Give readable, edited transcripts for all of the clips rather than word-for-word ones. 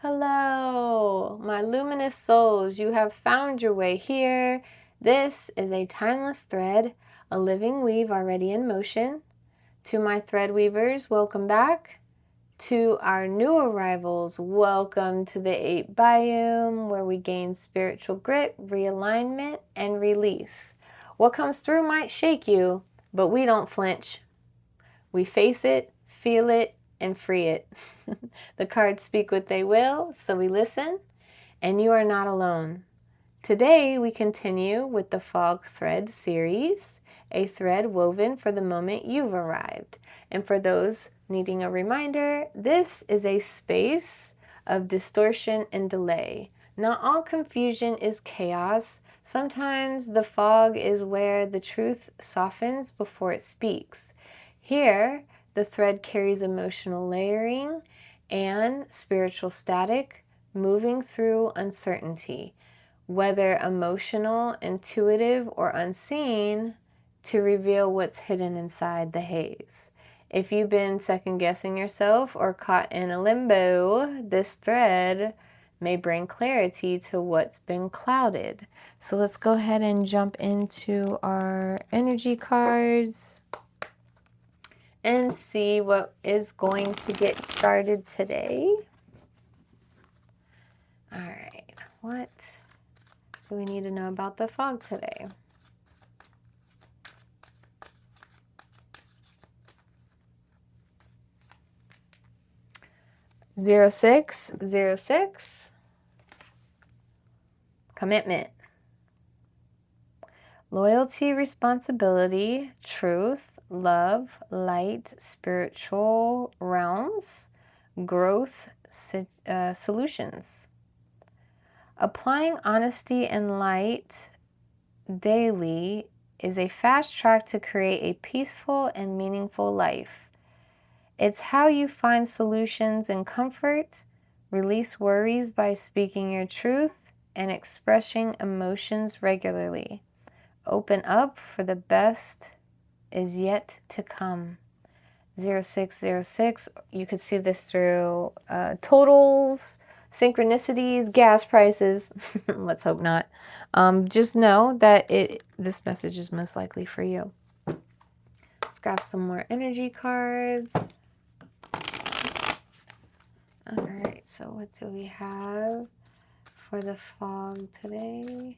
Hello, my luminous souls. You have found your way here. This is a timeless thread, a living weave already in motion. To my thread weavers, welcome back. To our new arrivals, welcome to the 8 biome, where we gain spiritual grit, realignment, and release. What comes through might shake you, but we don't flinch. We face it, feel it, and free it. The cards speak what they will, so we listen, and you are not alone. Today we continue with the Fog Thread series, a thread woven for the moment you've arrived. And for those needing a reminder, this is a space of distortion and delay. Not all confusion is chaos. Sometimes the fog is where the truth softens before it speaks. Here, the thread carries emotional layering and spiritual static, moving through uncertainty, whether emotional, intuitive, or unseen, to reveal what's hidden inside the haze. If you've been second-guessing yourself or caught in a limbo, this thread may bring clarity to what's been clouded. So let's go ahead and jump into our energy cards and see what is going to get started today. All right, what do we need to know about the fog today? Zero 0606. Commitment. Loyalty, responsibility, truth, love, light, spiritual realms, growth, solutions. Applying honesty and light daily is a fast track to create a peaceful and meaningful life. It's how you find solutions and comfort, release worries by speaking your truth, and expressing emotions regularly. Open up, for the best is yet to come. 0606, you could see this through totals, synchronicities, gas prices. Let's hope not. Just know that this message is most likely for you. Let's grab some more energy cards. All right, so what do we have for the fog today?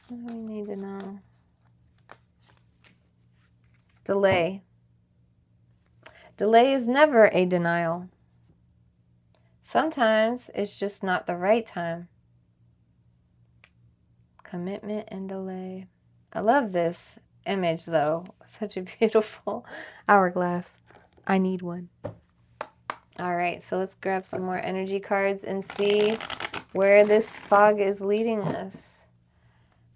What do we need to know? Delay. Delay is never a denial. Sometimes it's just not the right time. Commitment and delay. I love this image though. Such a beautiful hourglass. I need one. All right, so let's grab some more energy cards and see where this fog is leading us.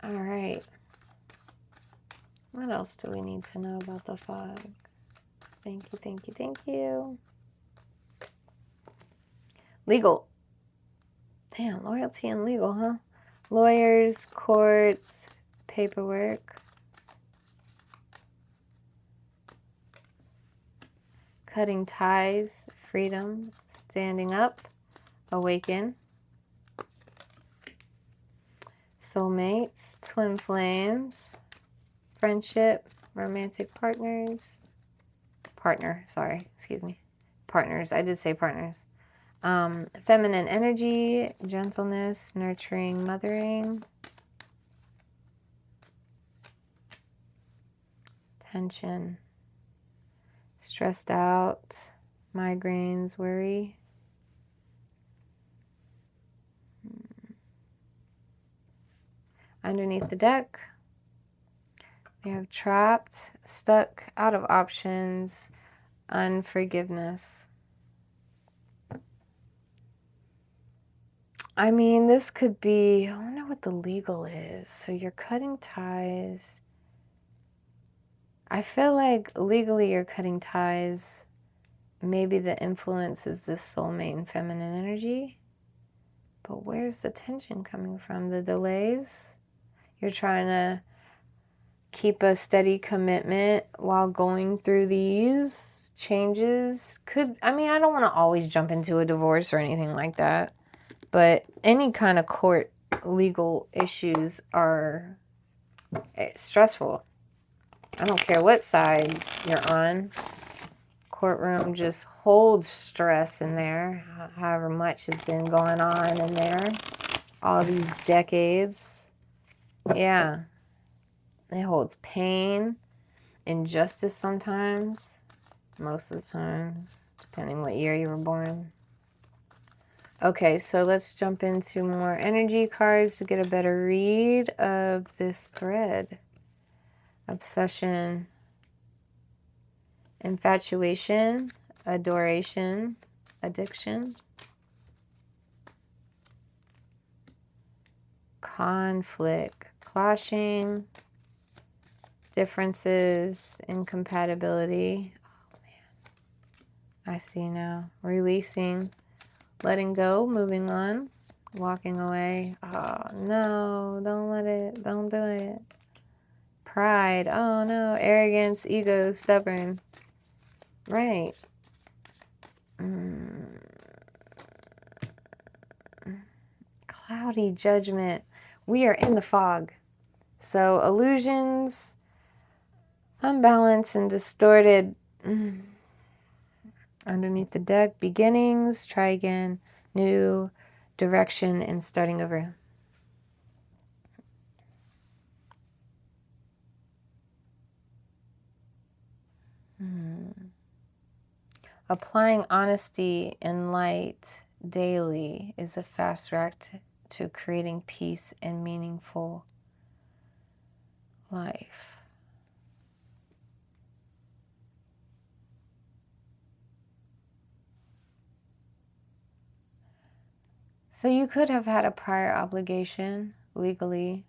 All right. What else do we need to know about the fog? Thank you, thank you, thank you. Legal. Damn, loyalty and legal, huh? Lawyers, courts, paperwork. Cutting ties, freedom, standing up, awaken. Soulmates, twin flames, friendship, romantic partners. Partners, I did say partners. Feminine energy, gentleness, nurturing, mothering. Tension, stressed out, migraines, worry. Underneath the deck, we have trapped, stuck, out of options, unforgiveness. I mean, this could be, I wonder what the legal is. So you're cutting ties. I feel like legally you're cutting ties. Maybe the influence is this soulmate and feminine energy. But where's the tension coming from? The delays? You're trying to keep a steady commitment while going through these changes. I don't want to always jump into a divorce or anything like that, but any kind of court legal issues are stressful. I don't care what side you're on. Courtroom just holds stress in there, however much has been going on in there all these decades. Yeah. It holds pain, injustice sometimes, most of the times, depending what year you were born. Okay, so let's jump into more energy cards to get a better read of this thread. Obsession, infatuation, adoration, addiction, conflict, clashing, differences, incompatibility. Oh man, I see now. Releasing, letting go, moving on, walking away. Oh no, don't do it. Pride, oh no, arrogance, ego, stubborn. Right. Cloudy judgment. We are in the fog. So illusions, unbalanced and distorted. Underneath the deck, beginnings, try again, new direction, and starting over. Applying honesty and light daily is a fast track to creating peace and meaningful life. So you could have had a prior obligation legally.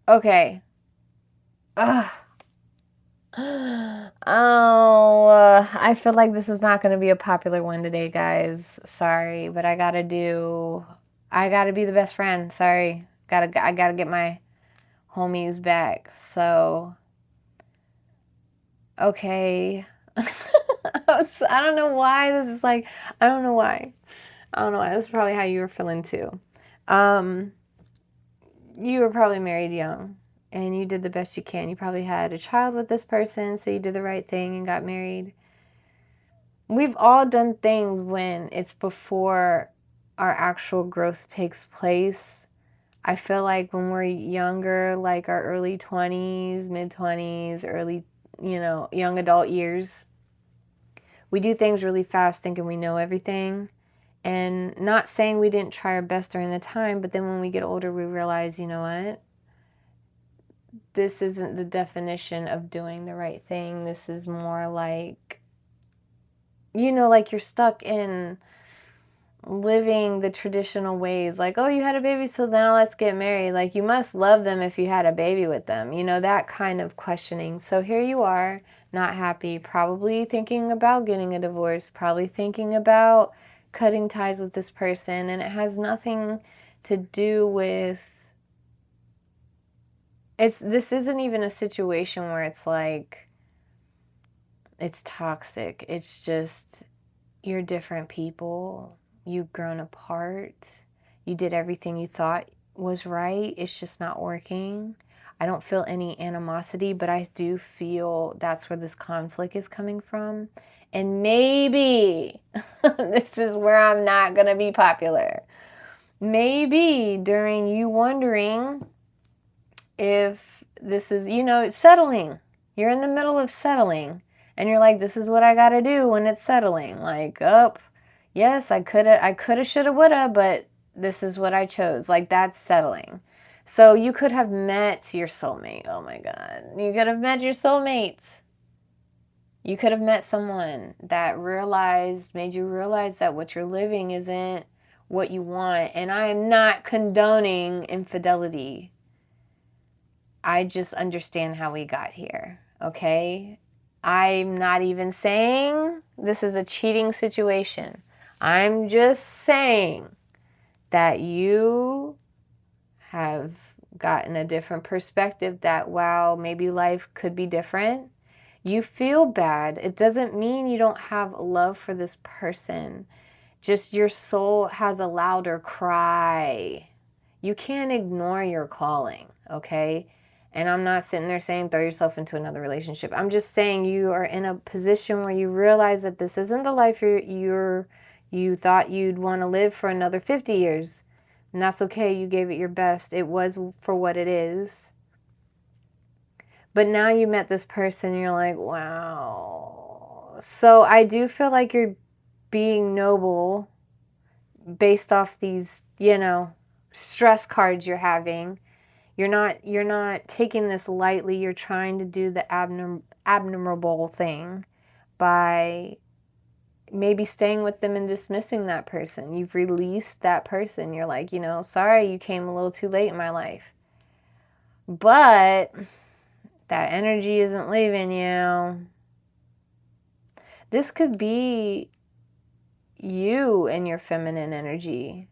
Okay. Ugh. Oh, I feel like this is not going to be a popular one today, guys. Sorry, but I gotta be the best friend. Sorry. I gotta get my homies back. So, okay. I don't know why this is like, I don't know why. This is probably how you were feeling too. You were probably married young and you did the best you can. You probably had a child with this person, so you did the right thing and got married. We've all done things when it's before our actual growth takes place. I feel like when we're younger, like our early 20s, mid-20s, early, young adult years, we do things really fast thinking we know everything. And not saying we didn't try our best during the time, but then when we get older, we realize, you know what? This isn't the definition of doing the right thing. This is more like, like you're stuck in living the traditional ways. Like, oh, you had a baby, so now let's get married. Like, you must love them if you had a baby with them. That kind of questioning. So here you are, not happy, probably thinking about getting a divorce, probably thinking about cutting ties with this person, and it has nothing to do with this isn't even a situation where it's like it's toxic. It's just you're different people. You've grown apart. You did everything you thought was right. It's just not working. I don't feel any animosity, but I do feel that's where this conflict is coming from. And maybe this is where I'm not going to be popular. Maybe during you wondering if this is, settling. You're in the middle of settling. And you're like, this is what I got to do when it's settling. Like, yes, I coulda, shoulda, woulda, but this is what I chose. Like, that's settling. So you could have met your soulmate. Oh my God. You could have met your soulmate. You could have met someone that made you realize that what you're living isn't what you want. And I am not condoning infidelity. I just understand how we got here, okay? I'm not even saying this is a cheating situation. I'm just saying that you have gotten a different perspective that, wow, maybe life could be different. You feel bad. It doesn't mean you don't have love for this person. Just your soul has a louder cry. You can't ignore your calling, okay? And I'm not sitting there saying throw yourself into another relationship. I'm just saying you are in a position where you realize that this isn't the life you thought you'd want to live for another 50 years. And that's okay. You gave it your best. It was for what it is. But now you met this person and you're like, wow. So I do feel like you're being noble based off these, stress cards you're having. You're not taking this lightly. You're trying to do the abnormal thing by maybe staying with them and dismissing that person. You've released that person. You're like, sorry, you came a little too late in my life. But that energy isn't leaving you. This could be you and your feminine energy.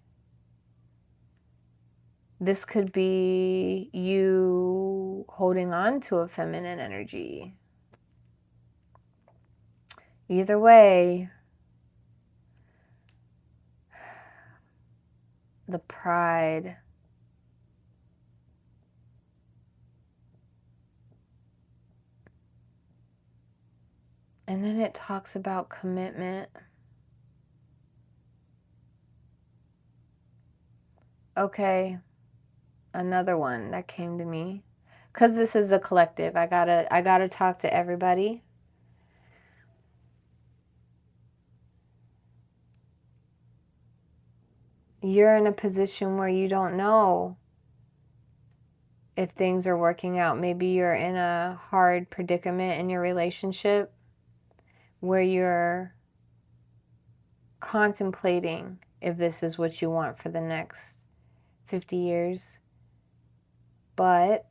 This could be you holding on to a feminine energy. Either way, the pride. And then it talks about commitment. Okay, another one that came to me. Because this is a collective. I gotta talk to everybody. You're in a position where you don't know if things are working out. Maybe you're in a hard predicament in your relationship where you're contemplating if this is what you want for the next 50 years. But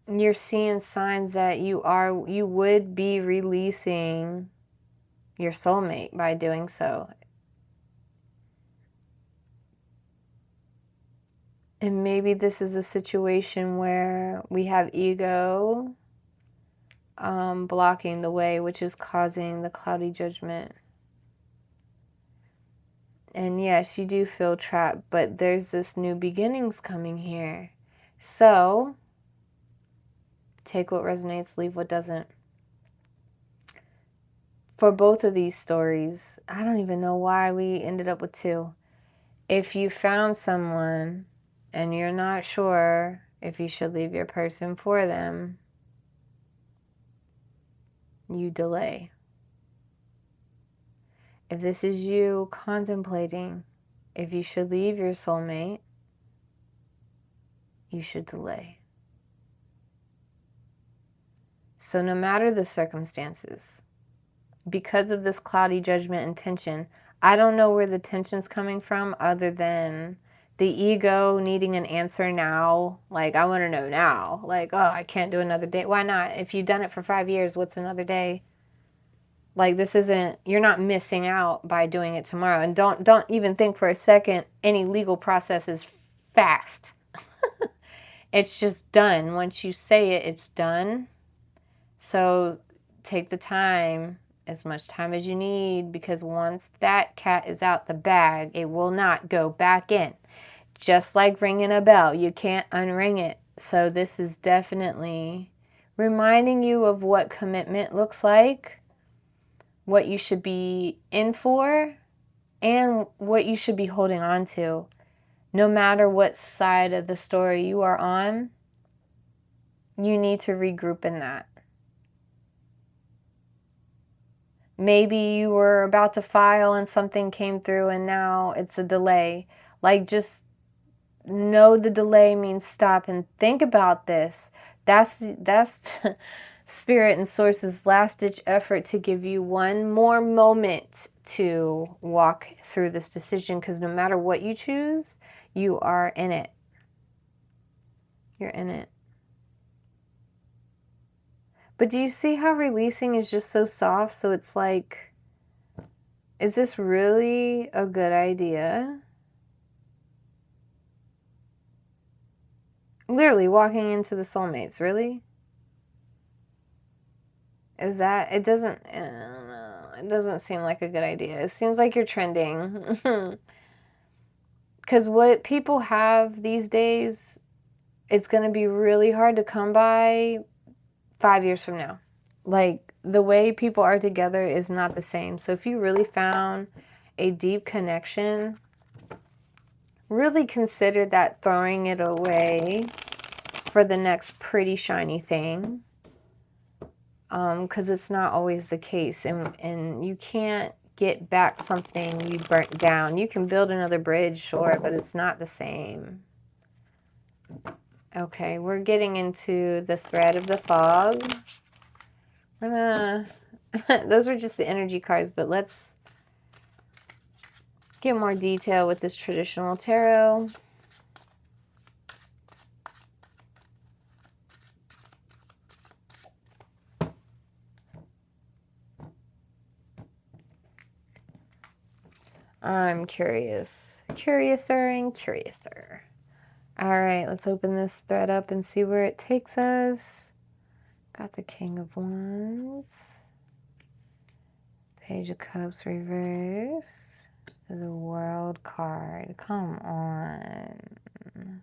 you're seeing signs that you would be releasing your soulmate by doing so. And maybe this is a situation where we have ego blocking the way, which is causing the cloudy judgment. And yes, you do feel trapped, but there's this new beginnings coming here. So take what resonates, leave what doesn't. For both of these stories, I don't even know why we ended up with two. If you found someone and you're not sure if you should leave your person for them, you delay. If this is you contemplating if you should leave your soulmate, you should delay. So no matter the circumstances, because of this cloudy judgment and tension, I don't know where the tension's coming from other than the ego needing an answer now. Like, I want to know now. Like, oh, I can't do another day. Why not? If you've done it for 5 years, what's another day? Like, this isn't, you're not missing out by doing it tomorrow. And don't even think for a second any legal process is fast. It's just done. Once you say it, it's done. So take the time, as much time as you need, because once that cat is out the bag, it will not go back in. Just like ringing a bell, you can't unring it. So this is definitely reminding you of what commitment looks like, what you should be in for, and what you should be holding on to. No matter what side of the story you are on, you need to regroup in that. Maybe you were about to file and something came through and now it's a delay. Like, just know the delay means stop and think about this. That's Spirit and Source's last-ditch effort to give you one more moment to walk through this decision, because no matter what you choose, you are in it. You're in it. But do you see how releasing is just so soft? So it's like Is this really a good idea? Literally walking into the soulmates, really? Is that, it doesn't, I don't know. It doesn't seem like a good idea. It seems like you're trending. Because what people have these days, it's going to be really hard to come by 5 years from now. Like, the way people are together is not the same. So if you really found a deep connection, really consider that throwing it away for the next pretty shiny thing. Because it's not always the case. And you can't get back something you burnt down. You can build another bridge, sure, but it's not the same. Okay, we're getting into the thread of the fog. Those were just the energy cards, but let's get more detail with this traditional tarot. I'm curious. Curiouser and curiouser. All right, let's open this thread up and see where it takes us. Got the King of Wands. Page of Cups reverse. The World card. Come on.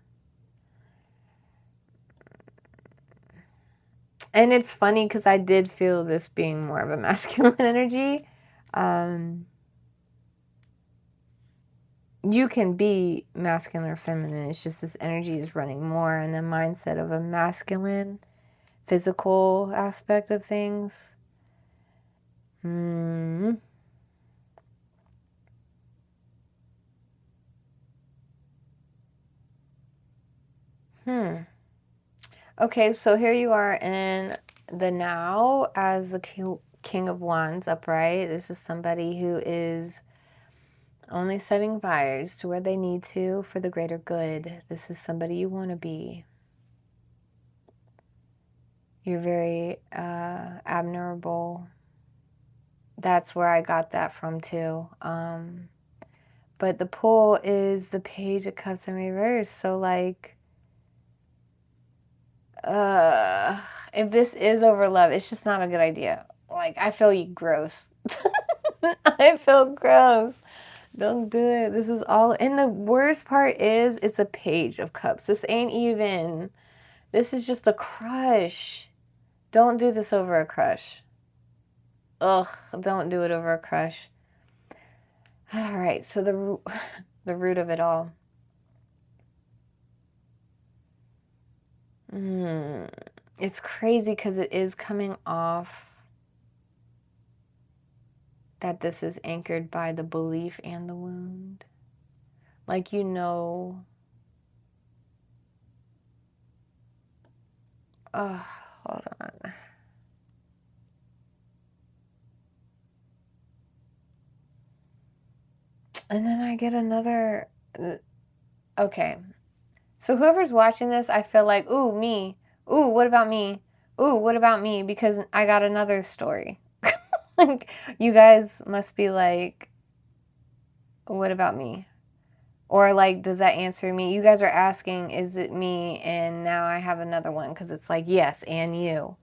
And it's funny because I did feel this being more of a masculine energy. You can be masculine or feminine. It's just this energy is running more in the mindset of a masculine, physical aspect of things. Okay, so here you are in the now as the King of Wands upright. This is somebody who is only setting fires to where they need to for the greater good. This is somebody you want to be. You're very admirable. That's where I got that from too. But the pull is the Page of Cups in reverse. So like, if this is over love, it's just not a good idea. Like, I feel gross. I feel gross. Don't do it. This is all, and the worst part is it's a Page of Cups. This ain't even, this is just a crush. Don't do this over a crush. Ugh, don't do it over a crush. All right, so the root of it all. It's crazy because it is coming off that this is anchored by the belief and the wound. Like, you know. Oh, hold on. And then I get another. Okay. So whoever's watching this, I feel like, ooh, me. Ooh, what about me? Ooh, what about me? Because I got another story. Like, you guys must be like, what about me? Or like, does that answer me? You guys are asking, is it me? And now I have another one because it's like, yes, and you.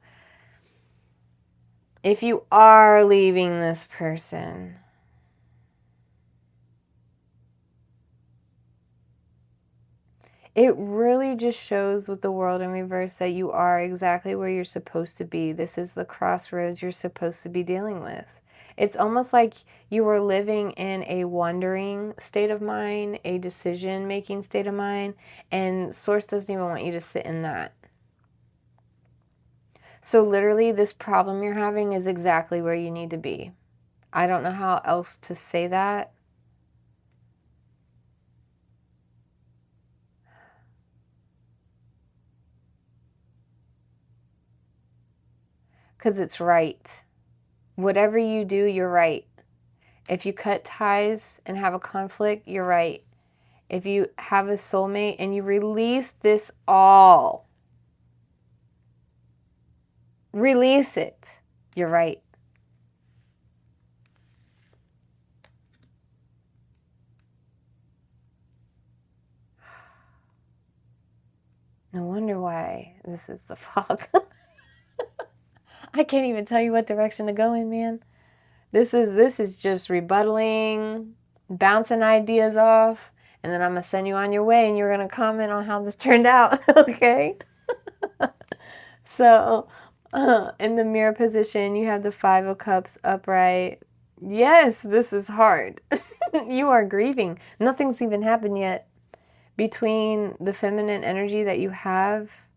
If you are leaving this person, it really just shows with the world in reverse that you are exactly where you're supposed to be. This is the crossroads you're supposed to be dealing with. It's almost like you were living in a wondering state of mind, a decision-making state of mind, and Source doesn't even want you to sit in that. So literally, this problem you're having is exactly where you need to be. I don't know how else to say that. Because it's right. Whatever you do, you're right. If you cut ties and have a conflict, you're right. If you have a soulmate and you release this all, release it, you're right. No wonder why this is the fog. I can't even tell you what direction to go in, man. This is just rebuttaling, bouncing ideas off, and then I'm going to send you on your way and you're going to comment on how this turned out, okay? So, in the mirror position, you have the Five of Cups upright. Yes, this is hard. You are grieving. Nothing's even happened yet. Between the feminine energy that you have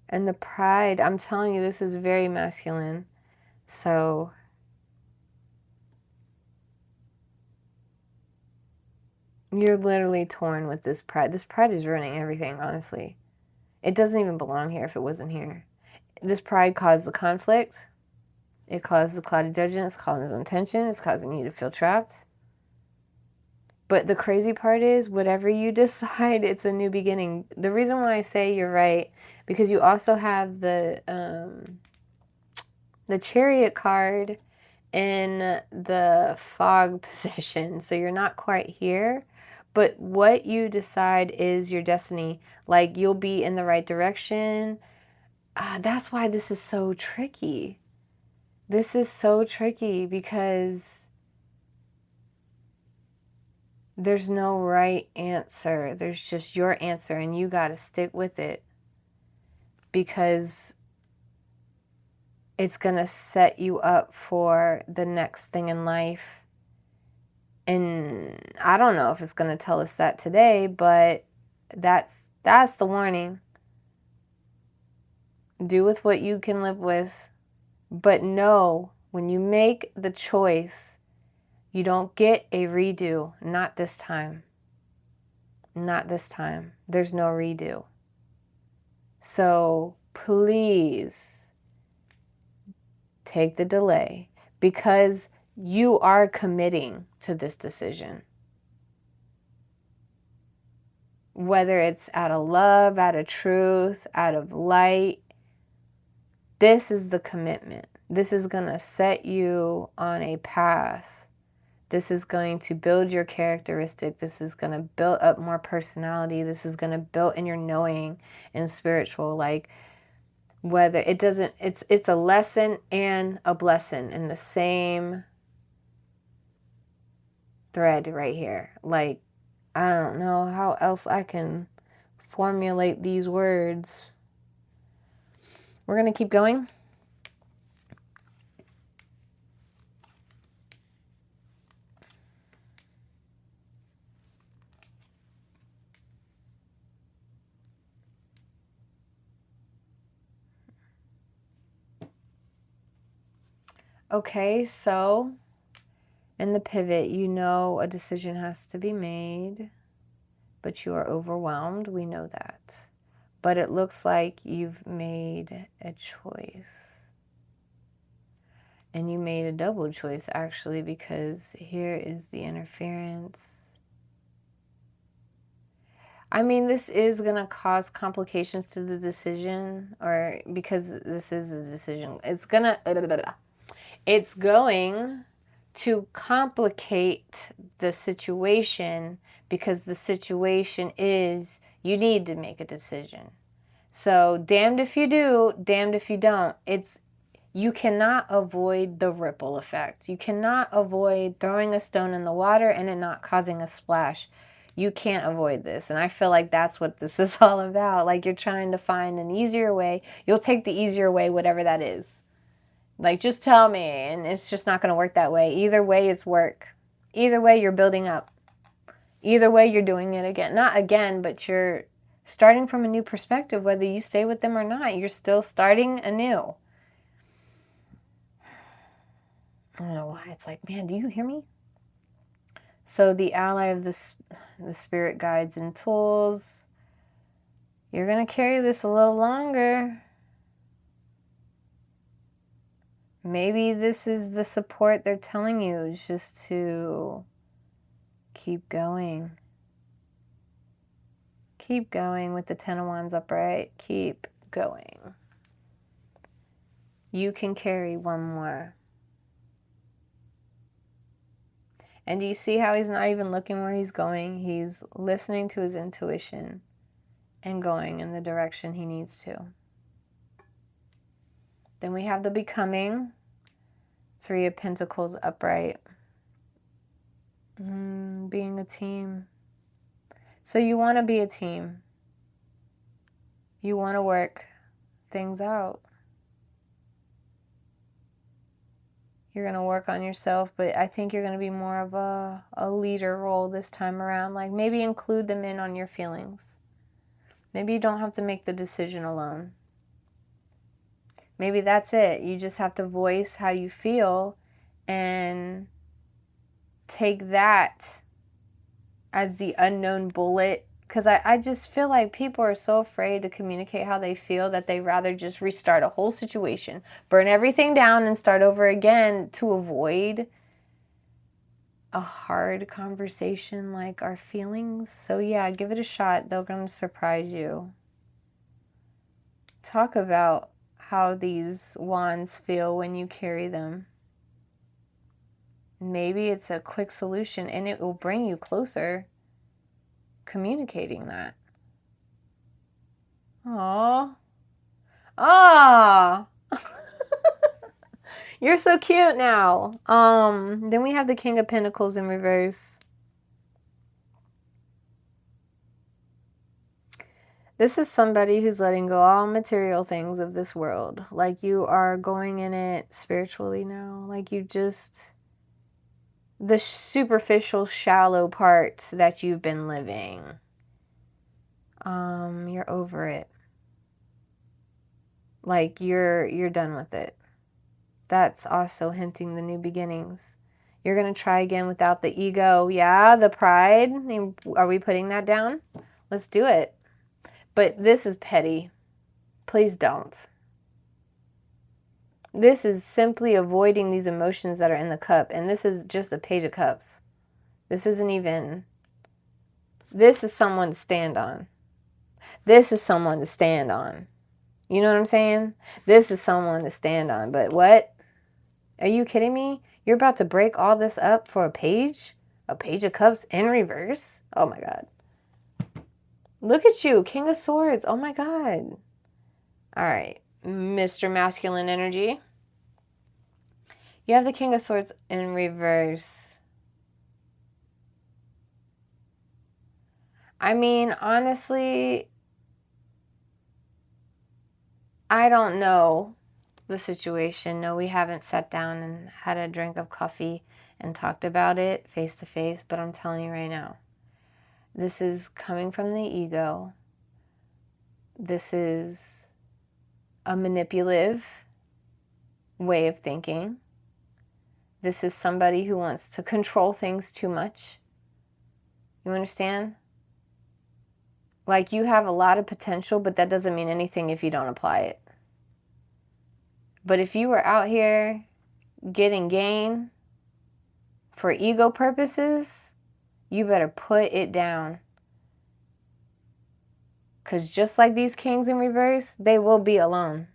and the pride, I'm telling you, this is very masculine. So, you're literally torn with this pride. This pride is ruining everything, honestly. It doesn't even belong here if it wasn't here. This pride caused the conflict. It caused the clouded judgment. It's causing tension. It's causing you to feel trapped. But the crazy part is, whatever you decide, it's a new beginning. The reason why I say you're right, because you also have the Chariot card in the fog position. So you're not quite here. But what you decide is your destiny. Like, you'll be in the right direction. That's why this is so tricky. This is so tricky because there's no right answer. There's just your answer, and you got to stick with it because it's going to set you up for the next thing in life. And I don't know if it's going to tell us that today, but that's the warning. Do with what you can live with, but know when you make the choice, you don't get a redo. Not this time. Not this time. There's no redo. So please take the delay because you are committing to this decision. Whether it's out of love, out of truth, out of light, this is the commitment. This is going to set you on a path. This is going to build your characteristic. This is going to build up more personality. This is going to build in your knowing and spiritual. Like, whether it doesn't, it's a lesson and a blessing in the same thread right here. Like, I don't know how else I can formulate these words. We're going to keep going. Okay, so in the pivot, you know a decision has to be made, but you are overwhelmed. We know that. But it looks like you've made a choice. And you made a double choice, actually, because here is the interference. I mean, this is going to cause complications to the decision, or because this is a decision. It's going to complicate the situation because the situation is you need to make a decision. So damned if you do, damned if you don't. You cannot avoid the ripple effect. You cannot avoid throwing a stone in the water and it not causing a splash. You can't avoid this. And I feel like that's what this is all about. Like, you're trying to find an easier way. You'll take the easier way, whatever that is. Like, just tell me, and it's just not going to work that way. Either way, it's work. Either way, you're building up. Either way, you're doing it again. Not again, but you're starting from a new perspective, whether you stay with them or not. You're still starting anew. I don't know why. It's like, man, do you hear me? So the ally of the spirit guides and tools, you're going to carry this a little longer. Maybe this is the support they're telling you, is just to keep going. Keep going with the Ten of Wands upright. Keep going. You can carry one more. And do you see how he's not even looking where he's going? He's listening to his intuition. and going in the direction he needs to. Then we have the becoming, Three of Pentacles upright. Being a team. So you want to be a team. You want to work things out. You're going to work on yourself, but I think you're going to be more of a leader role this time around. Like maybe include them in on your feelings. Maybe you don't have to make the decision alone. Maybe that's it. You just have to voice how you feel and take that as the unknown bullet. Because I just feel like people are so afraid to communicate how they feel that they rather just restart a whole situation, burn everything down and start over again to avoid a hard conversation like our feelings. So yeah, give it a shot. They're going to surprise you. Talk about how these wands feel when you carry them. Maybe it's a quick solution and it will bring you closer. Communicating that. Aww. Ah. You're so cute now. Then we have the King of Pentacles in reverse. This is somebody who's letting go all material things of this world. Like you are going in it spiritually now. Like you just, the superficial, shallow parts that you've been living. You're over it. Like you're done with it. That's also hinting the new beginnings. You're going to try again without the ego. Yeah, the pride. Are we putting that down? Let's do it. But this is petty. Please don't. This is simply avoiding these emotions that are in the cup. And this is just a Page of Cups. This isn't even... This is someone to stand on. This is someone to stand on. You know what I'm saying? This is someone to stand on. But what? Are you kidding me? You're about to break all this up for a page? A Page of Cups in reverse? Oh my God. Look at you. King of Swords. Oh my God. All right. Mr. Masculine Energy. You have the King of Swords in reverse. I mean, honestly, I don't know the situation. No, we haven't sat down and had a drink of coffee and talked about it face to face, but I'm telling you right now, this is coming from the ego. This is a manipulative way of thinking. This is somebody who wants to control things too much. You understand? Like you have a lot of potential, but that doesn't mean anything if you don't apply it. But if you were out here getting gain for ego purposes, you better put it down. Because just like these kings in reverse, they will be alone.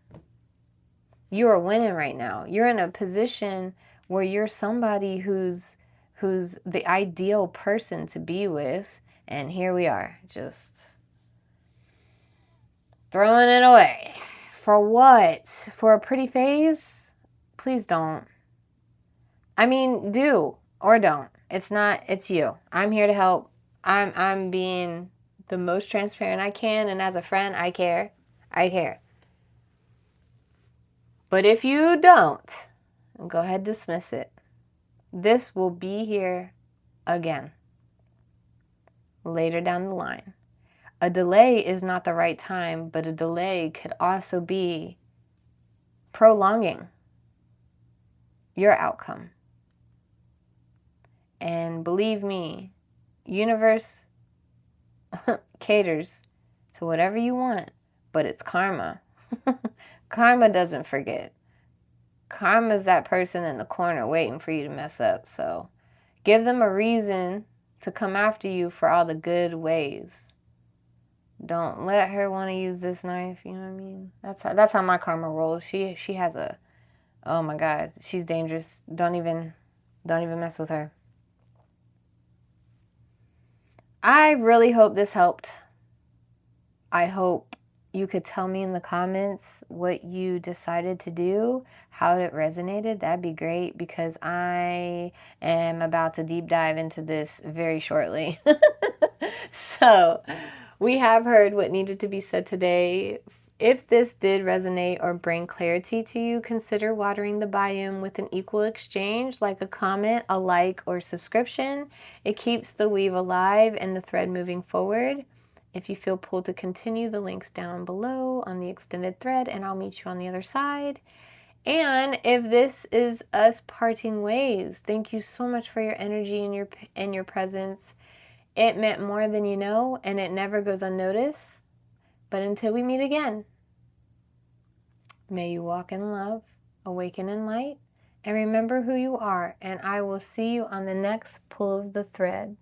You are winning right now. You're in a position where you're somebody who's the ideal person to be with. And here we are, just throwing it away. For what? For a pretty face? Please don't. I mean, do or don't. It's not, it's you. I'm here to help. I'm being the most transparent I can, and as a friend, I care. I care. But if you don't, go ahead, dismiss it. This will be here again later down the line. A delay is not the right time, but a delay could also be prolonging your outcome. And believe me, universe caters to whatever you want, but it's karma. Karma doesn't forget. Karma's that person in the corner waiting for you to mess up. So give them a reason to come after you for all the good ways. Don't let her want to use this knife, you know what I mean? That's how my karma rolls. She has a, oh my God, she's dangerous. Don't even mess with her. I really hope this helped. I hope you could tell me in the comments what you decided to do, how it resonated. That'd be great, because I am about to deep dive into this very shortly. So we have heard what needed to be said today. If this did resonate or bring clarity to you, consider watering the biome with an equal exchange, like a comment, a like, or subscription. It keeps the weave alive and the thread moving forward. If you feel pulled to continue, the link's down below on the extended thread, and I'll meet you on the other side. And if this is us parting ways, thank you so much for your energy and your presence. It meant more than you know, and it never goes unnoticed. But until we meet again, may you walk in love, awaken in light, and remember who you are. And I will see you on the next pull of the thread.